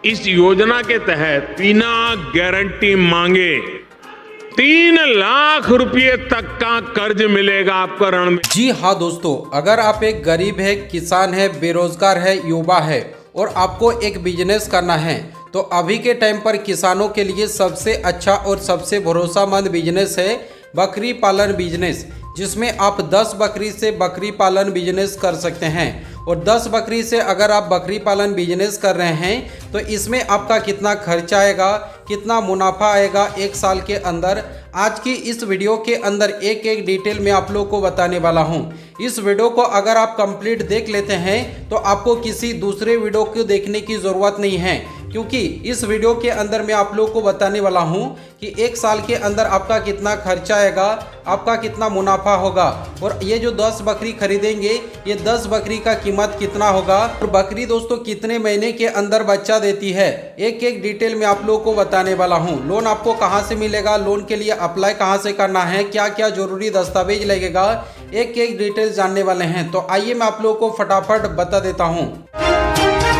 इस योजना के तहत बिना गारंटी मांगे 3 लाख रुपए तक का कर्ज मिलेगा आपको ऋण में। जी हाँ दोस्तों, अगर आप एक गरीब है, किसान है, बेरोजगार है, युवा है और आपको एक बिजनेस करना है तो अभी के टाइम पर किसानों के लिए सबसे अच्छा और सबसे भरोसामंद बिजनेस है बकरी पालन बिजनेस, जिसमें आप 10 बकरी से बकरी पालन बिजनेस कर सकते हैं। और 10 बकरी से अगर आप बकरी पालन बिजनेस कर रहे हैं तो इसमें आपका कितना खर्चा आएगा, कितना मुनाफा आएगा एक साल के अंदर, आज की इस वीडियो के अंदर एक एक डिटेल में आप लोग को बताने वाला हूं। इस वीडियो को अगर आप कंप्लीट देख लेते हैं तो आपको किसी दूसरे वीडियो को देखने की ज़रूरत नहीं है, क्योंकि इस वीडियो के अंदर मैं आप लोग को बताने वाला हूं कि एक साल के अंदर आपका कितना खर्चा आएगा, आपका कितना मुनाफा होगा, और ये जो 10 बकरी खरीदेंगे ये 10 बकरी का कीमत कितना होगा, और बकरी दोस्तों कितने महीने के अंदर बच्चा देती है, एक एक डिटेल में आप लोग को बताने वाला हूं। लोन आपको कहां से मिलेगा, लोन के लिए अप्लाई कहां से करना है, क्या क्या जरूरी दस्तावेज लगेगा, एक एक डिटेल जानने वाले हैं। तो आइए मैं आप लोग को फटाफट बता देता हूँ।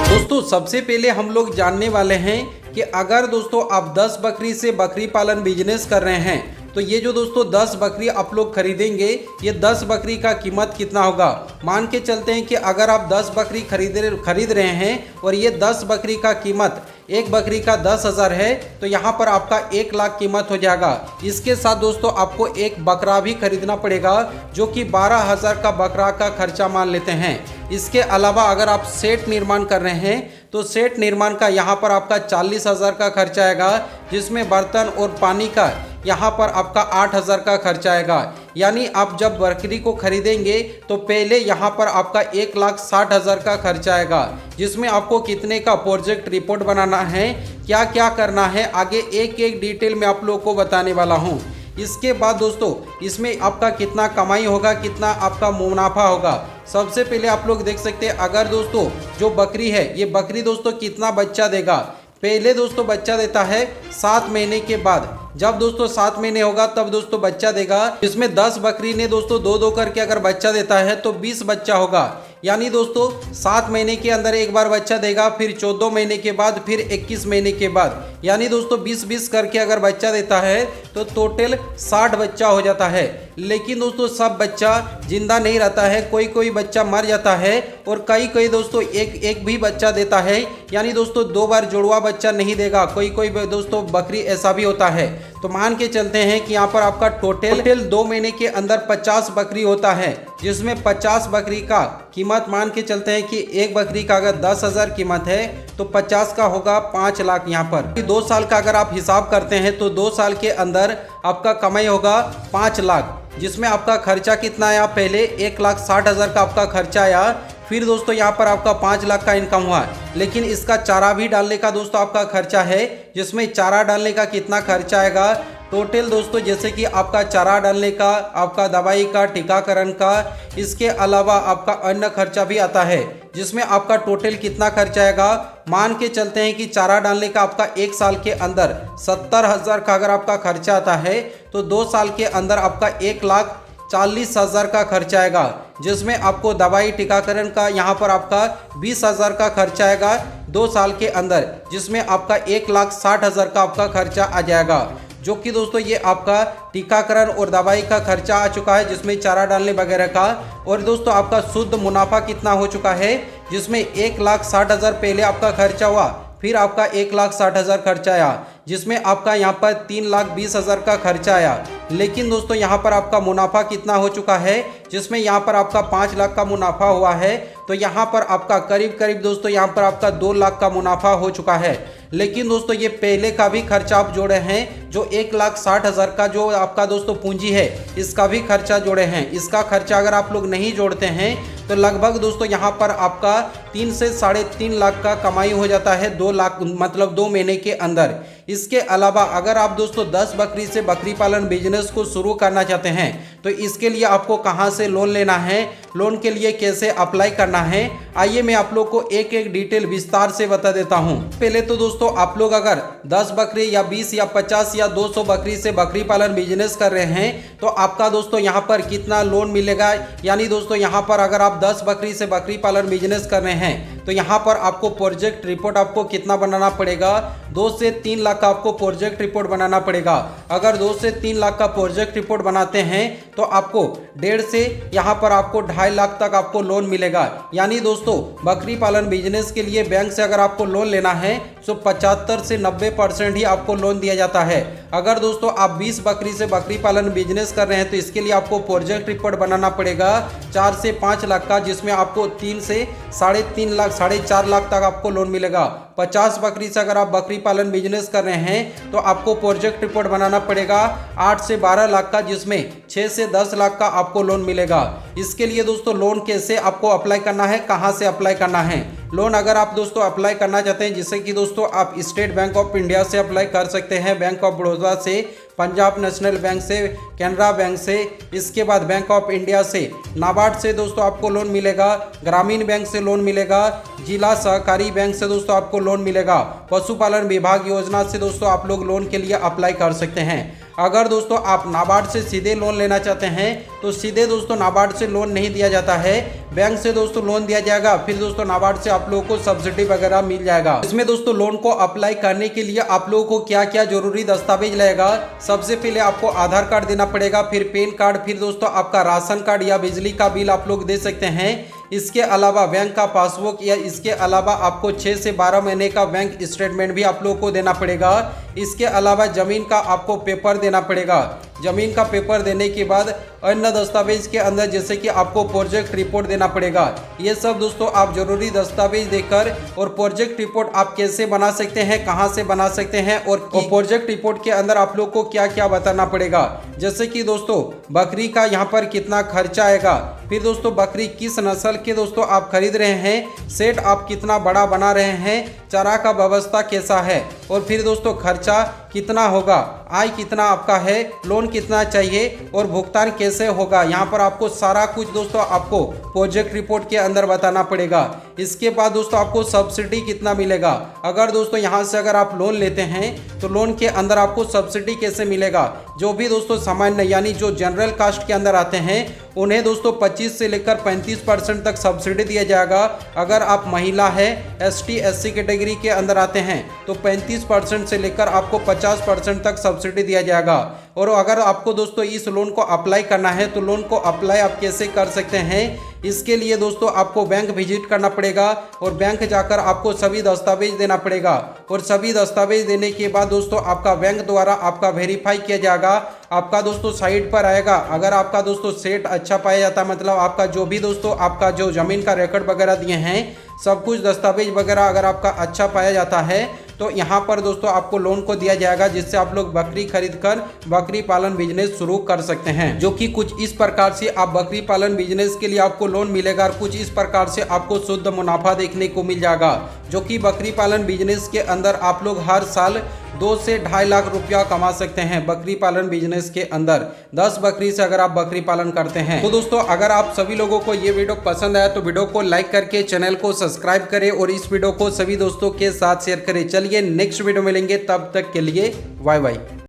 दोस्तों सबसे पहले हम लोग जानने वाले हैं कि अगर दोस्तों आप 10 बकरी से बकरी पालन बिजनेस कर रहे हैं तो ये जो दोस्तों 10 बकरी आप लोग खरीदेंगे ये 10 बकरी का कीमत कितना होगा। मान के चलते हैं कि अगर आप 10 बकरी खरीद रहे हैं और ये 10 बकरी का कीमत, एक बकरी का 10,000 है तो यहाँ पर आपका 1 लाख कीमत हो जाएगा। इसके साथ दोस्तों आपको एक बकरा भी खरीदना पड़ेगा जो कि 12,000 का बकरा का खर्चा मान लेते हैं। इसके अलावा अगर आप सेट निर्माण कर रहे हैं तो सेट निर्माण का यहाँ पर आपका 40,000 का खर्चा आएगा, जिसमें बर्तन और पानी का यहाँ पर आपका 8,000 का खर्चा आएगा। यानी आप जब बकरी को खरीदेंगे तो पहले यहाँ पर आपका 1,60,000 का खर्चा आएगा, जिसमें आपको कितने का प्रोजेक्ट रिपोर्ट बनाना है, क्या क्या करना है, आगे एक एक डिटेल में आप लोग को बताने वाला हूँ। इसके बाद दोस्तों इसमें आपका कितना कमाई होगा, कितना आपका मुनाफा होगा। सबसे पहले आप लोग देख सकते हैं अगर दोस्तों जो बकरी है ये बकरी दोस्तों कितना बच्चा देगा। पहले दोस्तों बच्चा देता है 7 महीने के बाद, जब दोस्तों 7 महीने होगा तब दोस्तों बच्चा देगा। इसमें 10 बकरी ने दोस्तों 2-2 करके अगर बच्चा देता है तो 20 बच्चा होगा। यानी दोस्तों 7 महीने के अंदर एक बार बच्चा देगा, फिर 14 महीने के बाद, फिर 21 महीने के बाद, यानी दोस्तों 20-20 करके अगर बच्चा देता है तो टोटल 60 बच्चा हो जाता है। लेकिन दोस्तों सब बच्चा जिंदा नहीं रहता है, कोई कोई बच्चा मर जाता है और कई दोस्तों एक भी बच्चा देता है। यानी दोस्तों 2 बार जुड़वा बच्चा नहीं देगा, कोई दोस्तों बकरी ऐसा भी होता है। तो मान के चलते हैं कि यहाँ पर आपका टोटल 2 महीने के अंदर 50 बकरी होता है, जिसमें 50 बकरी का कीमत मान के चलते हैं कि एक बकरी का अगर 10,000 कीमत है तो 50 का होगा 5 लाख। यहाँ पर 2 साल का अगर आप हिसाब करते हैं तो 2 साल के अंदर आपका कमाई होगा 5 लाख, जिसमें आपका खर्चा कितना आया, पहले 1,60,000 का आपका खर्चा आया, फिर दोस्तों यहाँ पर आपका 5 लाख का इनकम हुआ। लेकिन इसका चारा भी डालने का दोस्तों आपका खर्चा है, जिसमें चारा डालने का कितना खर्चा आएगा टोटल दोस्तों, जैसे कि आपका चारा डालने का, आपका दवाई का, टीकाकरण का, इसके अलावा आपका अन्य खर्चा भी आता है, जिसमें आपका टोटल कितना खर्चा आएगा। मान के चलते हैं कि चारा डालने का आपका एक साल के अंदर 70,000 का अगर आपका खर्चा आता है तो 2 साल के अंदर आपका 1,40,000 का खर्चा आएगा, जिसमें आपको दवाई टीकाकरण का यहाँ पर आपका 20,000 का खर्चा आएगा 2 साल के अंदर, जिसमें आपका 1,60,000 का आपका खर्चा आ जाएगा, जो कि दोस्तों ये आपका टीकाकरण और दवाई का खर्चा आ चुका है, जिसमें चारा डालने वगैरह का। और दोस्तों आपका शुद्ध मुनाफा कितना हो चुका है, जिसमें 1,60,000 पहले आपका खर्चा हुआ, फिर आपका 1,60,000 खर्चा आया, जिसमें आपका यहाँ पर 3,20,000 का खर्चा आया। लेकिन दोस्तों यहाँ पर आपका मुनाफा कितना हो चुका है, जिसमें यहाँ पर आपका 5 लाख का मुनाफा हुआ है, तो यहाँ पर आपका करीब दोस्तों यहाँ पर आपका 2 लाख का मुनाफा हो चुका है। लेकिन दोस्तों ये पहले का भी खर्चा आप जोड़े हैं, जो 1,60,000 का जो आपका दोस्तों पूंजी है इसका भी खर्चा जोड़े हैं। इसका खर्चा अगर आप लोग नहीं जोड़ते हैं तो लगभग दोस्तों यहाँ पर आपका 3 से 3.5 लाख का कमाई हो जाता है 2 लाख, मतलब 2 महीने के अंदर। इसके अलावा अगर आप दोस्तों 10 बकरी से बकरी पालन बिजनेस को शुरू करना चाहते हैं तो इसके लिए आपको कहां से लोन लेना है, लोन के लिए कैसे अप्लाई करना है, आइए मैं आप लोग को एक एक डिटेल विस्तार से बता देता हूं। पहले तो दोस्तों आप लोग अगर 10 बकरी या 20 या 50 या 200 बकरी से बकरी पालन बिजनेस कर रहे हैं तो आपका दोस्तों यहां पर कितना लोन मिलेगा। यानी दोस्तों यहां पर अगर आप 10 बकरी से बकरी पालन बिजनेस कर रहे हैं तो यहाँ पर आपको प्रोजेक्ट रिपोर्ट आपको कितना बनाना पड़ेगा, 2 से 3 लाख का आपको प्रोजेक्ट रिपोर्ट बनाना पड़ेगा। अगर 2 से 3 लाख का प्रोजेक्ट रिपोर्ट बनाते हैं तो आपको 1.5 से यहाँ पर आपको 2.5 लाख तक आपको लोन मिलेगा। यानी दोस्तों बकरी पालन बिजनेस के लिए बैंक से अगर आपको लोन लेना है तो 75 से 90% ही आपको लोन दिया जाता है। अगर दोस्तों आप 20 बकरी से बकरी पालन बिजनेस कर रहे हैं तो इसके लिए आपको प्रोजेक्ट रिपोर्ट बनाना पड़ेगा 4 से 5 लाख का, जिसमें आपको 3 से 3.5 लाख 4.5 लाख तक आपको लोन मिलेगा। 50 बकरी से अगर आप बकरी पालन बिजनेस कर रहे हैं तो आपको प्रोजेक्ट रिपोर्ट बनाना पड़ेगा 8 से 12 लाख का, जिसमें 6 से 10 लाख का आपको लोन मिलेगा। इसके लिए दोस्तों लोन कैसे आपको अप्लाई करना है, कहां से अप्लाई करना है। लोन अगर आप दोस्तों अप्लाई करना चाहते हैं, जिससे कि दोस्तों आप स्टेट बैंक ऑफ इंडिया से अप्लाई कर सकते हैं, बैंक ऑफ बड़ौदा से, पंजाब नेशनल बैंक से, कैनरा बैंक से, इसके बाद बैंक ऑफ इंडिया से, नाबार्ड से दोस्तों आपको लोन मिलेगा, ग्रामीण बैंक से लोन मिलेगा, जिला सहकारी बैंक से दोस्तों आपको लोन मिलेगा, पशुपालन विभाग योजना से दोस्तों आप लोग लोन के लिए अप्लाई कर सकते हैं। अगर दोस्तों आप नाबार्ड से सीधे लोन लेना चाहते हैं तो सीधे दोस्तों नाबार्ड से लोन नहीं दिया जाता है, बैंक से दोस्तों लोन दिया जाएगा, फिर दोस्तों नाबार्ड से आप लोगों को सब्सिडी वगैरह मिल जाएगा। इसमें दोस्तों लोन को अप्लाई करने के लिए आप लोगों को क्या क्या जरूरी दस्तावेज लगेगा। सबसे पहले आपको आधार कार्ड देना पड़ेगा, फिर पैन कार्ड, फिर दोस्तों आपका राशन कार्ड या बिजली का बिल आप लोग दे सकते हैं। इसके अलावा बैंक का पासबुक या इसके अलावा आपको 6 से 12 महीने का बैंक स्टेटमेंट भी आप लोगों को देना पड़ेगा। इसके अलावा जमीन का आपको पेपर देना पड़ेगा। जमीन का पेपर देने के बाद अन्य दस्तावेज के अंदर जैसे कि आपको प्रोजेक्ट रिपोर्ट देना पड़ेगा। ये सब दोस्तों आप जरूरी दस्तावेज देकर और प्रोजेक्ट रिपोर्ट आप कैसे बना सकते हैं, कहां से बना सकते हैं और प्रोजेक्ट रिपोर्ट के अंदर आप लोग को क्या क्या बताना पड़ेगा। जैसे कि दोस्तों बकरी का यहाँ पर कितना खर्चा आएगा, फिर दोस्तों बकरी किस नस्ल के दोस्तों आप खरीद रहे हैं, सेट आप कितना बड़ा बना रहे हैं, चारा का व्यवस्था कैसा है, और फिर दोस्तों खर्चा कितना होगा, आय कितना आपका है, लोन कितना चाहिए और भुगतान कैसे होगा। यहाँ पर आपको सारा कुछ दोस्तों आपको प्रोजेक्ट रिपोर्ट के अंदर बताना पड़ेगा। इसके बाद दोस्तों आपको सब्सिडी कितना मिलेगा। अगर दोस्तों यहाँ से अगर आप लोन लेते हैं तो लोन के अंदर आपको सब्सिडी कैसे मिलेगा। जो भी दोस्तों सामान्य यानी जो जनरल कास्ट के अंदर आते हैं उन्हें दोस्तों 25 से लेकर 35% तक सब्सिडी दिया जाएगा। अगर आप महिला है, ST SC कैटेगरी के अंदर आते हैं तो 35% से लेकर आपको 50% तक सब्सिडी दिया जाएगा। और अगर आपको दोस्तों इस लोन को अप्लाई करना है तो लोन को अप्लाई आप कैसे कर सकते हैं। इसके लिए दोस्तों आपको बैंक विजिट करना पड़ेगा और बैंक जाकर आपको सभी दस्तावेज देना पड़ेगा और सभी दस्तावेज देने के बाद दोस्तों आपका बैंक द्वारा आपका वेरीफाई किया जाएगा। आपका दोस्तों साइट पर आएगा। अगर आपका दोस्तों सेट अच्छा पाया जाता है, मतलब आपका जो भी दोस्तों आपका जो जमीन का रिकॉर्ड वगैरह दिए हैं सब कुछ दस्तावेज वगैरह अगर आपका अच्छा पाया जाता है तो यहाँ पर दोस्तों आपको लोन को दिया जाएगा, जिससे आप लोग बकरी खरीद कर बकरी पालन बिजनेस शुरू कर सकते हैं। जो कि कुछ इस प्रकार से आप बकरी पालन बिजनेस के लिए आपको लोन मिलेगा और कुछ इस प्रकार से आपको शुद्ध मुनाफा देखने को मिल जाएगा। जो कि बकरी पालन बिजनेस के अंदर आप लोग हर साल 2 से 2.5 लाख रुपया कमा सकते हैं बकरी पालन बिजनेस के अंदर 10 बकरी से अगर आप बकरी पालन करते हैं। तो दोस्तों अगर आप सभी लोगों को ये वीडियो पसंद आया तो वीडियो को लाइक करके चैनल को सब्सक्राइब करें और इस वीडियो को सभी दोस्तों के साथ शेयर करें। चलिए नेक्स्ट वीडियो मिलेंगे, तब तक के लिए बाय बाय।